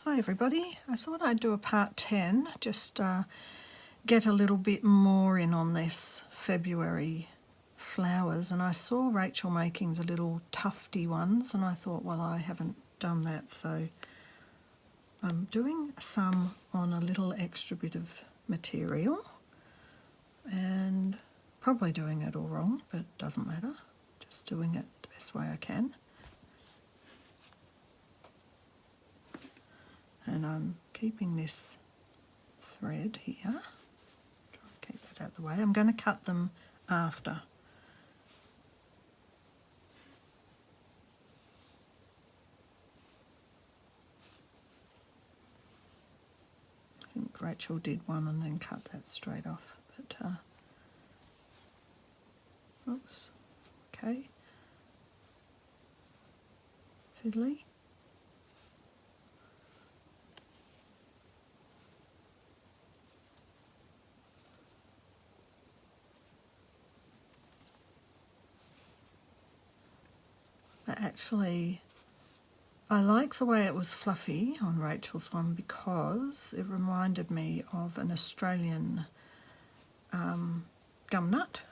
Hi everybody, I thought I'd do a part 10, just get a little bit more in on this February flowers, and I saw Rachel making the little tufty ones and I thought, well, I haven't done that, so I'm doing some on a little extra bit of material and probably doing it all wrong, but it doesn't matter, just doing it the best way I can. And I'm keeping this thread here. Try and keep that out of the way. I'm going to cut them after. I think Rachel did one and then cut that straight off. But oops. Okay. Fiddly. But actually, I like the way it was fluffy on Rachel's one because it reminded me of an Australian gum nut.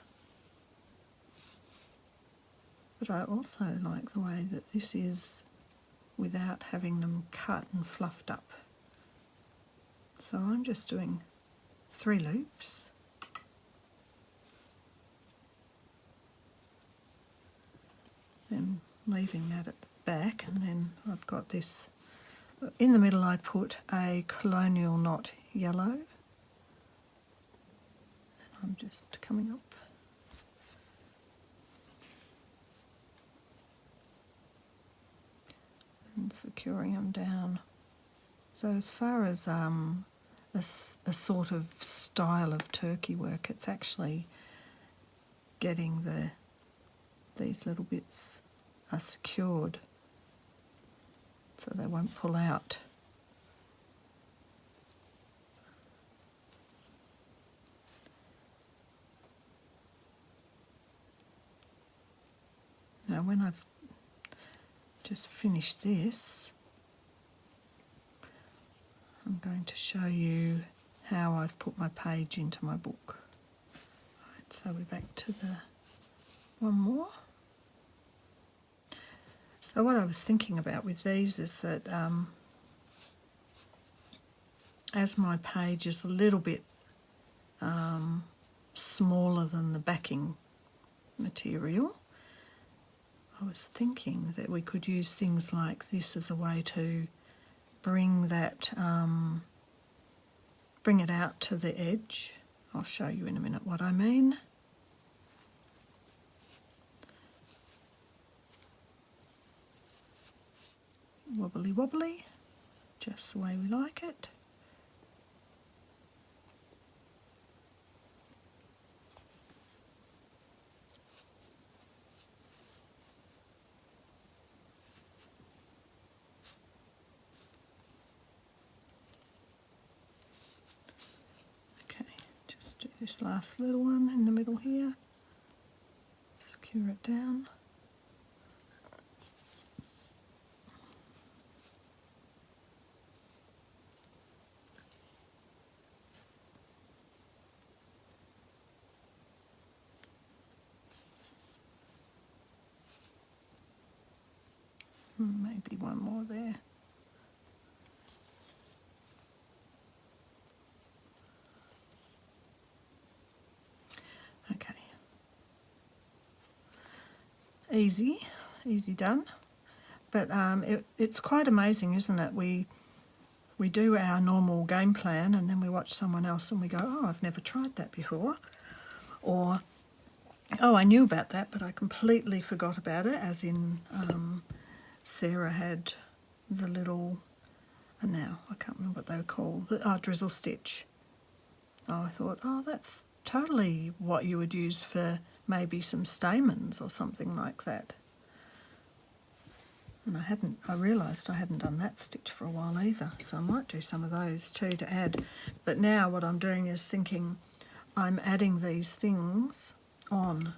But I also like the way that this is without having them cut and fluffed up. So I'm just doing 3 loops. Then leaving that at the back, and then I've got this in the middle. I put a colonial knot yellow, and I'm just coming up and securing them down. So as far as a sort of style of turkey work, it's actually getting these little bits are secured so they won't pull out. Now when I've just finished this, I'm going to show you how I've put my page into my book. Right, so we're back to the one more. So what I was thinking about with these is that as my page is a little bit smaller than the backing material, I was thinking that we could use things like this as a way to bring that, bring it out to the edge. I'll show you in a minute what I mean. Wobbly wobbly, just the way we like it. Okay, just do this last little one in the middle here, secure it down. Maybe one more there. Okay. Easy done. But it's quite amazing, isn't it? We do our normal game plan and then we watch someone else and we go, oh, I've never tried that before. Or, oh, I knew about that, but I completely forgot about it, as in Sarah had the little, and now I can't remember what they were called, the drizzle stitch. Oh, I thought, oh, that's totally what you would use for maybe some stamens or something like that. And I realised I hadn't done that stitch for a while either, so I might do some of those too to add. But now what I'm doing is thinking I'm adding these things on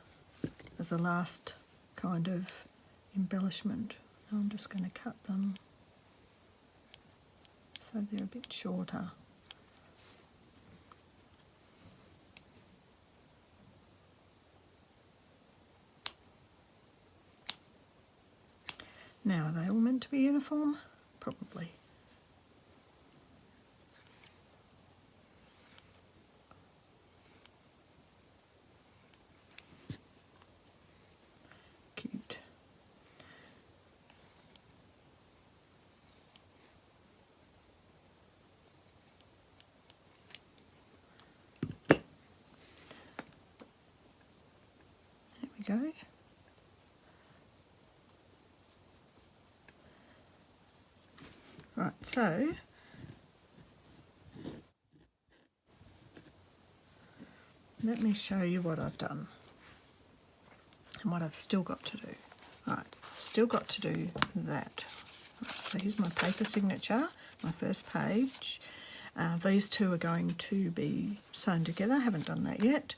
as a last kind of embellishment. I'm just going to cut them so they're a bit shorter. Now, are they all meant to be uniform? Probably. Cute. There we go. Right, so let me show you what I've done and what I've still got to do. Right, still got to do that. Right, so here's my paper signature, my first page. These two are going to be sewn together. I haven't done that yet.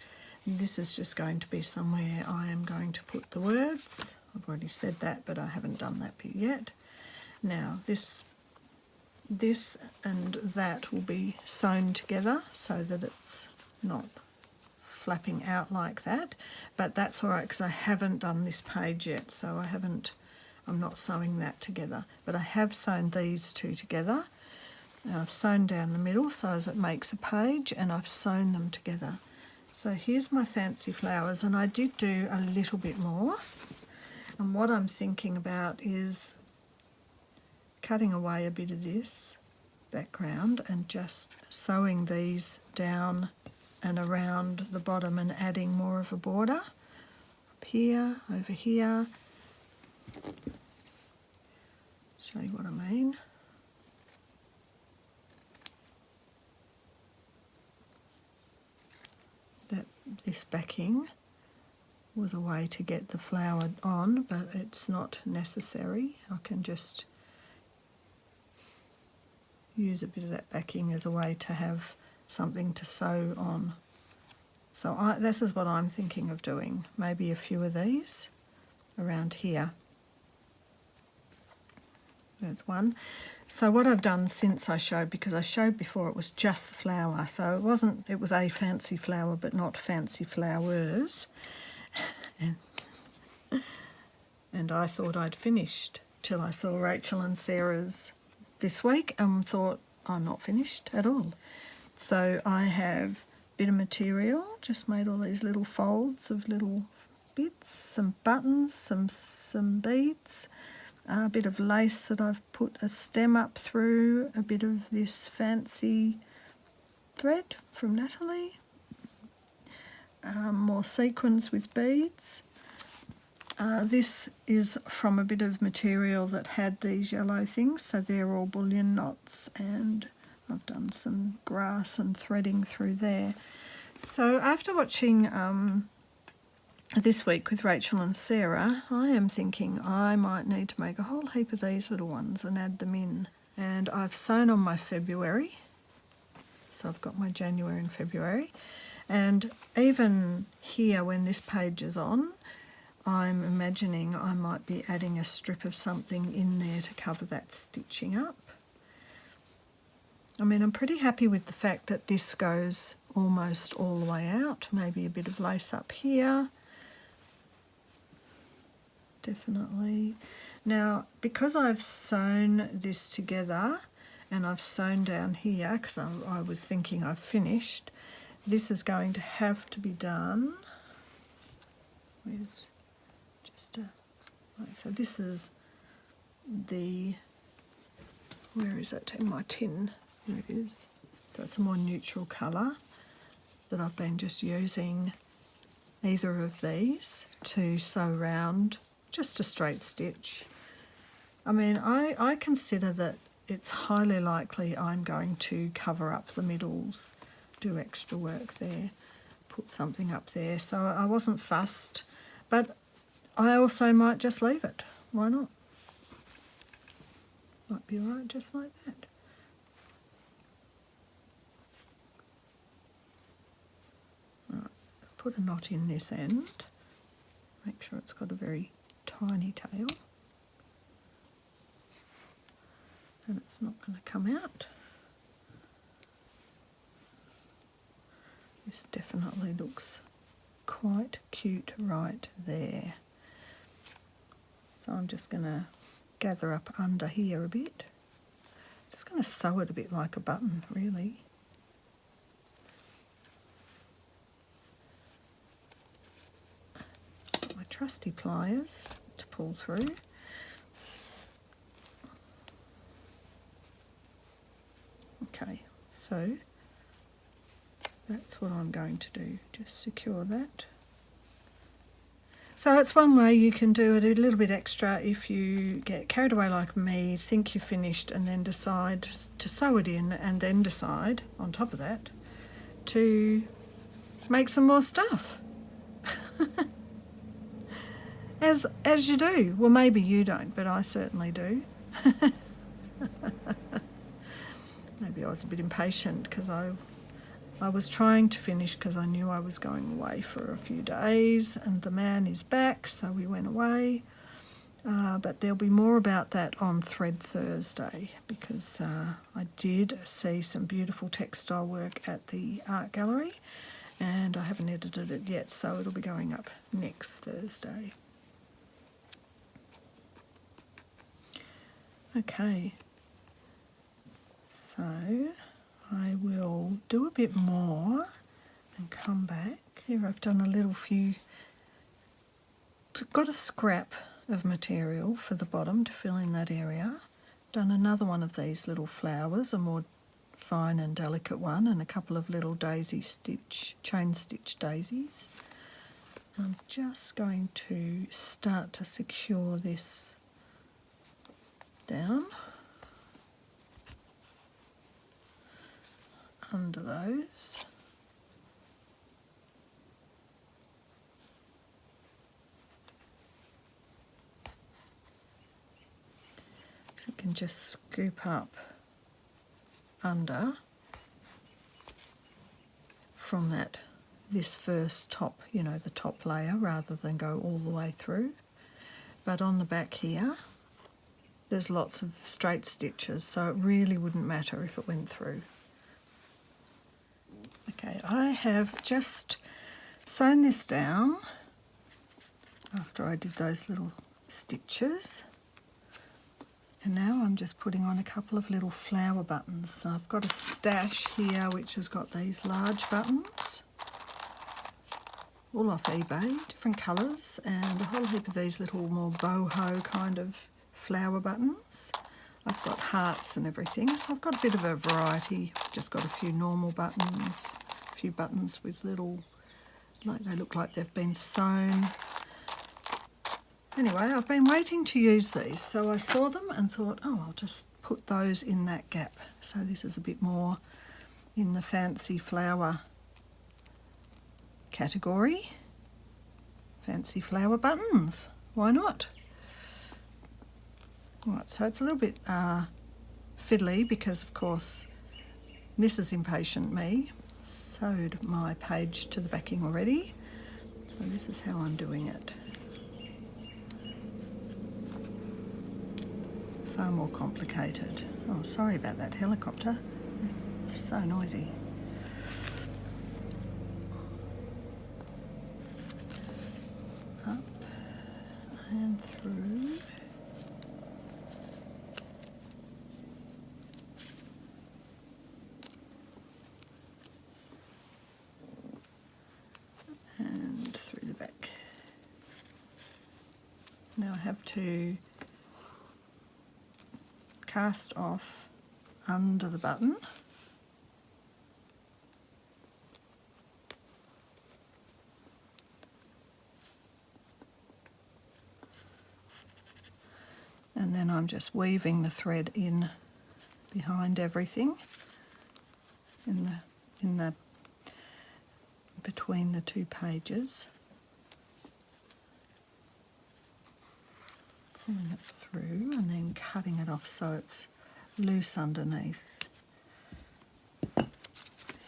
This is just going to be somewhere I am going to put the words. I've already said that, but I haven't done that bit yet. Now, this and that will be sewn together so that it's not flapping out like that, but that's all right because I haven't done this page yet, so I'm not sewing that together, but I have sewn these two together. Now I've sewn down the middle so as it makes a page, and I've sewn them together. So here's my fancy flowers, and I did do a little bit more, and what I'm thinking about is cutting away a bit of this background and just sewing these down and around the bottom and adding more of a border up here, over here. Show you what I mean. This backing was a way to get the flower on, but it's not necessary. I can just use a bit of that backing as a way to have something to sew on. So this is what I'm thinking of doing. Maybe a few of these around here. There's one. So what I've done since I showed, because I showed before it was just the flower, so it was a fancy flower but not fancy flowers. And I thought I'd finished till I saw Rachel and Sarah's this week and thought I'm not finished at all. So I have a bit of material, just made all these little folds of little bits, some buttons, some beads, a bit of lace that I've put a stem up through, a bit of this fancy thread from Natalie, more sequins with beads. This is from a bit of material that had these yellow things, so they're all bullion knots, and I've done some grass and threading through there. So after watching this week with Rachel and Sarah, I am thinking I might need to make a whole heap of these little ones and add them in. And I've sewn on my February, so I've got my January and February. And even here when this page is on, I'm imagining I might be adding a strip of something in there to cover that stitching up. I mean, I'm pretty happy with the fact that this goes almost all the way out. Maybe a bit of lace up here. Definitely. Now, because I've sewn this together and I've sewn down here, because I was thinking I've finished, this is going to have to be done. Where's just a... Right, so this is the... Where is it? In my tin. Here it is. So it's a more neutral colour that I've been just using either of these to sew round just a straight stitch. I mean, I consider that it's highly likely I'm going to cover up the middles, do extra work there, put something up there. So I wasn't fussed, but I also might just leave it. Why not? Might be all right just like that. Right, put a knot in this end. Make sure it's got a very tiny tail. And it's not going to come out. This definitely looks quite cute right there. So I'm just going to gather up under here a bit. Just going to sew it a bit like a button, really. Got my trusty pliers to pull through. Okay, so that's what I'm going to do, just secure that. So it's one way you can do it a little bit extra if you get carried away like me, think you're finished and then decide to sew it in and then decide, on top of that, to make some more stuff. As you do. Well, maybe you don't, but I certainly do. Maybe I was a bit impatient because I was trying to finish because I knew I was going away for a few days and the man is back, so we went away. But there'll be more about that on Thread Thursday because I did see some beautiful textile work at the art gallery and I haven't edited it yet, so it'll be going up next Thursday. Okay, so I will do a bit more and come back. Here I've done a little few, got a scrap of material for the bottom to fill in that area. Done another one of these little flowers, a more fine and delicate one, and a couple of little daisy stitch, chain stitch daisies. I'm just going to start to secure this down under those. So you can just scoop up under from this first top, you know, the top layer, rather than go all the way through. But on the back here, there's lots of straight stitches, so it really wouldn't matter if it went through. Okay, I have just sewn this down after I did those little stitches. And now I'm just putting on a couple of little flower buttons. So I've got a stash here which has got these large buttons, all off eBay, different colours, and a whole heap of these little more boho kind of flower buttons. I've got hearts and everything, so I've got a bit of a variety. I've just got a few normal buttons, a few buttons with little, like they look like they've been sewn. Anyway, I've been waiting to use these, so I saw them and thought, oh, I'll just put those in that gap. So this is a bit more in the fancy flower category. Fancy flower buttons, why not? Right, so it's a little bit fiddly because, of course, Mrs. Impatient Me sewed my page to the backing already. So this is how I'm doing it. Far more complicated. Oh, sorry about that helicopter. It's so noisy. Up and through. And through the back. Now I have to cast off under the button. And then I'm just weaving the thread in behind everything, in the between the two pages. Pulling it through and then cutting it off so it's loose underneath.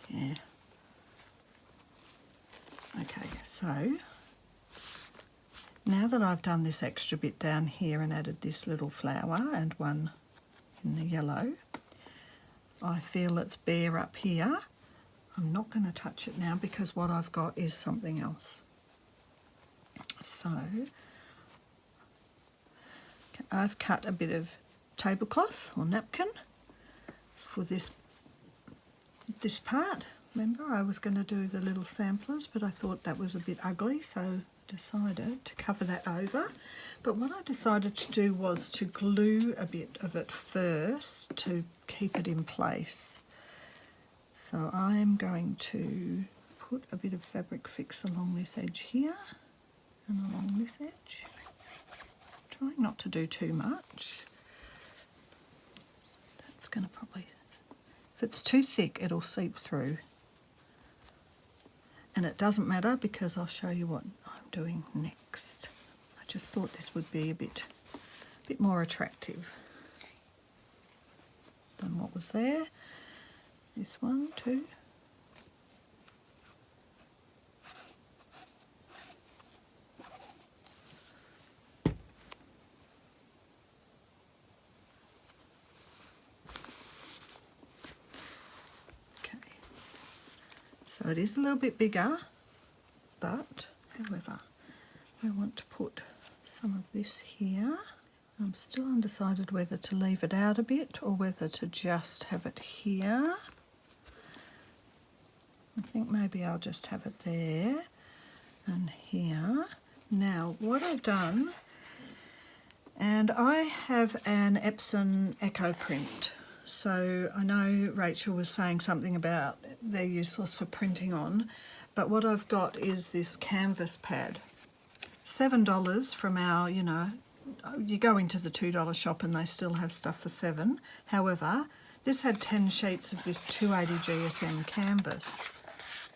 Yeah. Okay, so now that I've done this extra bit down here and added this little flower and one in the yellow, I feel it's bare up here. I'm not going to touch it now because what I've got is something else. So I've cut a bit of tablecloth or napkin for this part. Remember, I was going to do the little samplers, but I thought that was a bit ugly, so decided to cover that over. But what I decided to do was to glue a bit of it first to keep it in place. So I'm going to put a bit of fabric fix along this edge here and along this edge. Trying not to do too much. That's going to probably, if it's too thick, it'll seep through. And it doesn't matter because I'll show you what I'm doing next. I just thought this would be a bit more attractive than what was there. This one too. So it is a little bit bigger, but however, I want to put some of this here. I'm still undecided whether to leave it out a bit or whether to just have it here. I think maybe I'll just have it there and here. Now what I've done, and I have an Epson Echo print. So I know Rachel was saying something about they're useless for printing on, but what I've got is this canvas pad. $7 from our, you go into the $2 shop and they still have stuff for $7. However, this had 10 sheets of this 280 GSM canvas,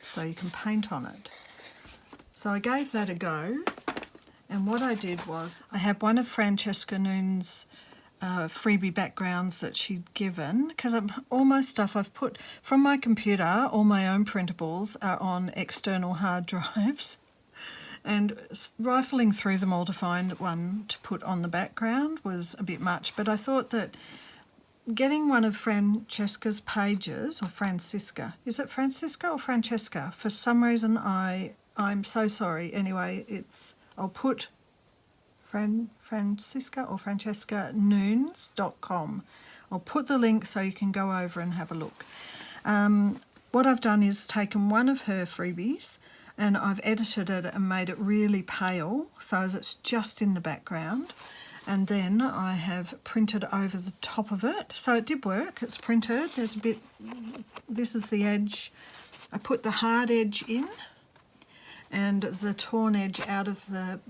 so you can paint on it. So I gave that a go, and what I did was I had one of Francesca Noon's freebie backgrounds that she'd given, because all my stuff I've put from my computer, all my own printables are on external hard drives, and rifling through them all to find one to put on the background was a bit much, but I thought that getting one of Francesca's pages, or Francisca, is it Francisca or Francesca? For some reason I'm so sorry. Anyway, I'll put Francisca or Francesca Noons.com. I'll put the link so you can go over and have a look. What I've done is taken one of her freebies and I've edited it and made it really pale so as it's just in the background, and then I have printed over the top of it. So it did work, it's printed, there's a bit, this is the edge, I put the hard edge in and the torn edge out of the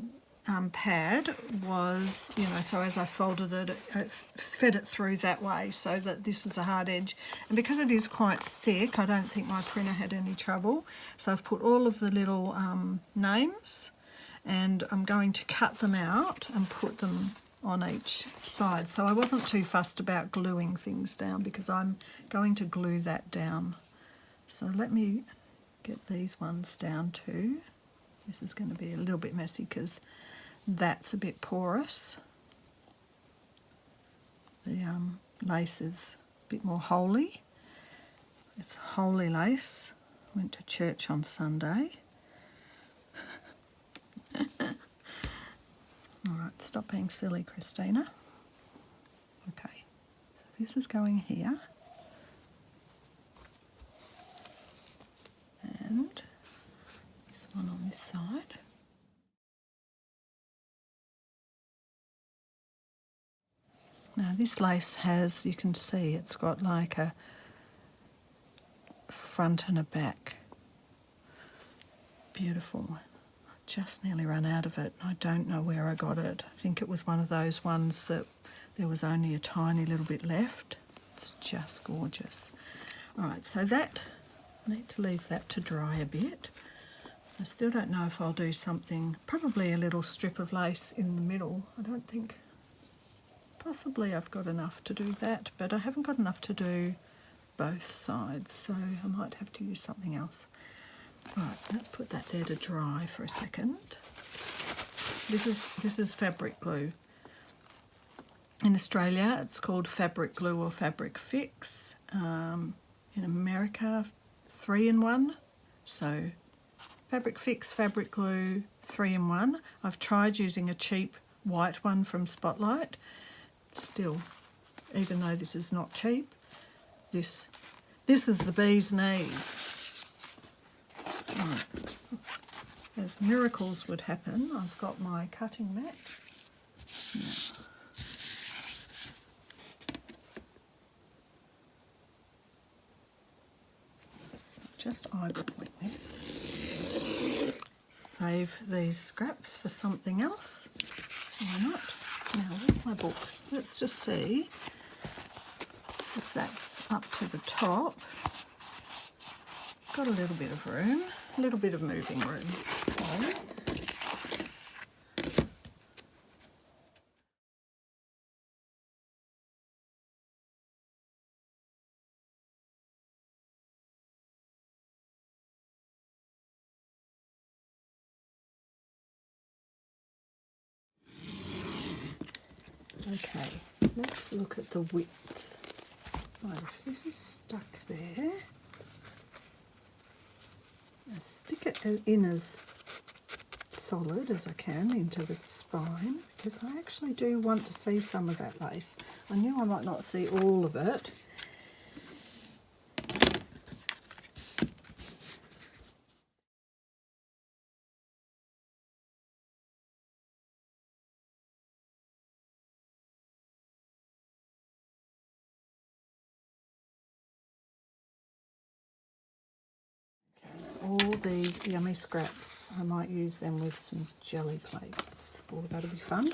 pad was, so as I folded it, it fed it through that way so that this was a hard edge. And because it is quite thick, I don't think my printer had any trouble. So I've put all of the little names, and I'm going to cut them out and put them on each side. So I wasn't too fussed about gluing things down because I'm going to glue that down. So let me get these ones down too. This is going to be a little bit messy because that's a bit porous. The lace is a bit more holy. It's holy lace. Went to church on Sunday. All right, stop being silly, Christina. Okay, this is going here. And this one on this side. Now this lace has, you can see, it's got like a front and a back. Beautiful. Just nearly run out of it. I don't know where I got it. I think it was one of those ones that there was only a tiny little bit left. It's just gorgeous. All right, so that, I need to leave that to dry a bit. I still don't know if I'll do something, probably a little strip of lace in the middle. I don't think, possibly I've got enough to do that, but I haven't got enough to do both sides, so I might have to use something else. Right, let's put that there to dry for a second. This is fabric glue. In Australia, it's called fabric glue or fabric fix. In America, 3-in-1. So fabric fix, fabric glue, 3-in-1. I've tried using a cheap white one from Spotlight. Still, even though this is not cheap, this is the bee's knees. Right. As miracles would happen, I've got my cutting mat. Now, just eyeballing this. Save these scraps for something else. Why not? Now, where's my book? Let's just see if that's up to the top. Got a little bit of room, a little bit of moving room. So, okay, let's look at the width. Oh, if this is stuck there, I stick it in as solid as I can into the spine, because I actually do want to see some of that lace. I knew I might not see all of it. All these yummy scraps, I might use them with some jelly plates. Oh, that'll be fun.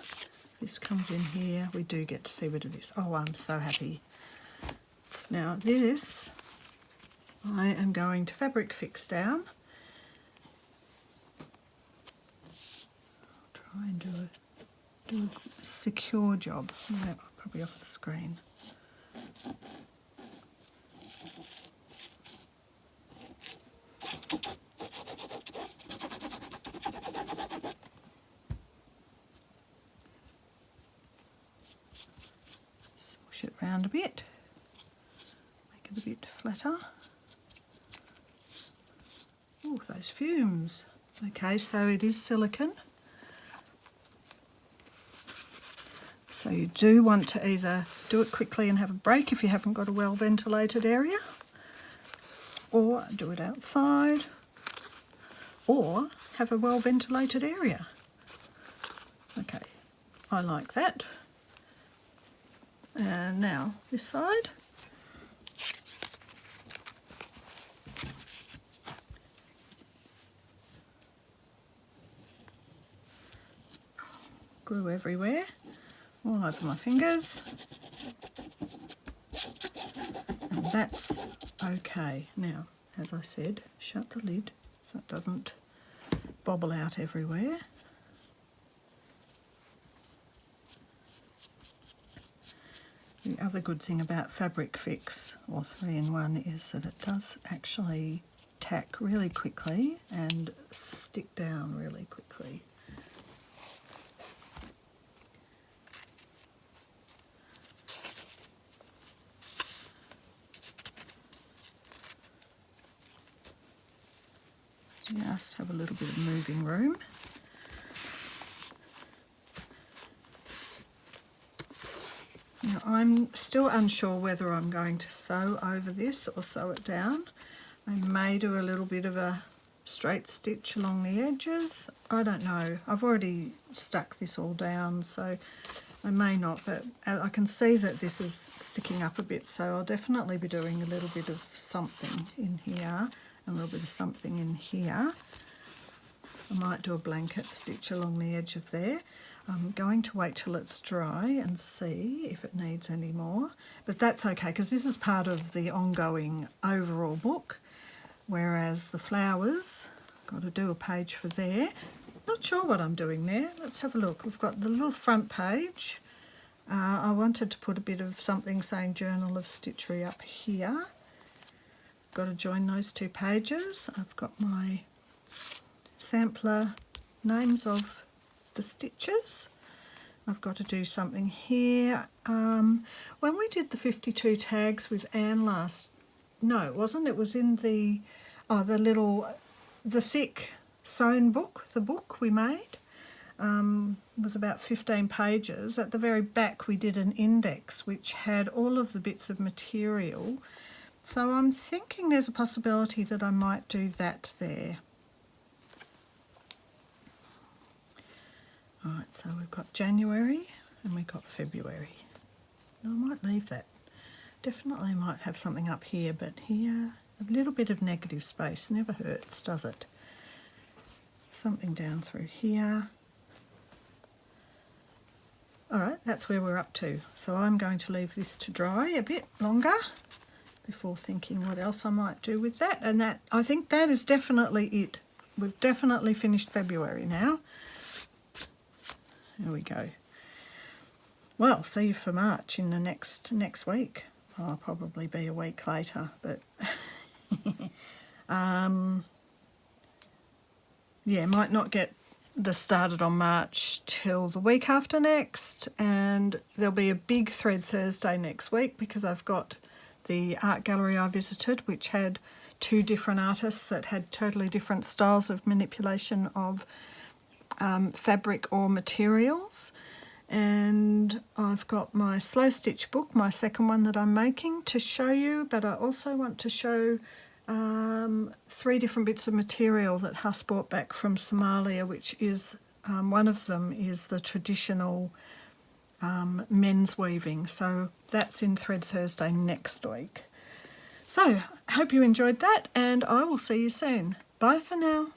This comes in here. We do get to see rid of this. Oh, I'm so happy. Now this, I am going to fabric fix down. I'll try and do a secure job. No, probably off the screen. Smush it round a bit, make it a bit flatter. Oh, those fumes. Okay, so it is silicone. So you do want to either do it quickly and have a break if you haven't got a well ventilated area, or do it outside, or have a well ventilated area. Okay, I like that. And now this side. Glue everywhere, all over my fingers. And that's okay. Now, as I said, shut the lid so it doesn't bobble out everywhere. The other good thing about Fabric Fix or 3-in-1 is that it does actually tack really quickly and stick down really quickly. Just have a little bit of moving room. Now I'm still unsure whether I'm going to sew over this or sew it down. I may do a little bit of a straight stitch along the edges. I don't know. I've already stuck this all down, so I may not, but I can see that this is sticking up a bit, so I'll definitely be doing a little bit of something in here, and a little bit of something in here. I might do a blanket stitch along the edge of there. I'm going to wait till it's dry and see if it needs any more, but that's okay because this is part of the ongoing overall book, whereas the flowers, got to do a page for there. Not sure what I'm doing there. Let's have a look. We've got the little front page. I wanted to put a bit of something saying Journal of Stitchery up here. Got to join those two pages. I've got my sampler names of the stitches. I've got to do something here. When we did the 52 tags with Anne last no, it wasn't. It was in the the thick sewn book, the book we made. It was about 15 pages. At the very back we did an index which had all of the bits of material. So I'm thinking there's a possibility that I might do that there. Alright, so we've got January and we've got February. Now, I might leave that. Definitely might have something up here, but here, a little bit of negative space never hurts, does it? Something down through here. Alright, that's where we're up to. So I'm going to leave this to dry a bit longer before thinking what else I might do with that. And that, I think that is definitely it. We've definitely finished February now. There we go. Well, see you for March in the next week. I'll probably be a week later, but yeah, might not get the started on March till the week after next, and there'll be a big Thread Thursday next week because I've got the art gallery I visited, which had 2 different artists that had totally different styles of manipulation of fabric or materials. And I've got my slow stitch book, my second one that I'm making, to show you, but I also want to show 3 different bits of material that Huss brought back from Somalia, which is, one of them is the traditional men's weaving. So that's in Thread Thursday next week. So I hope you enjoyed that, and I will see you soon. Bye for now.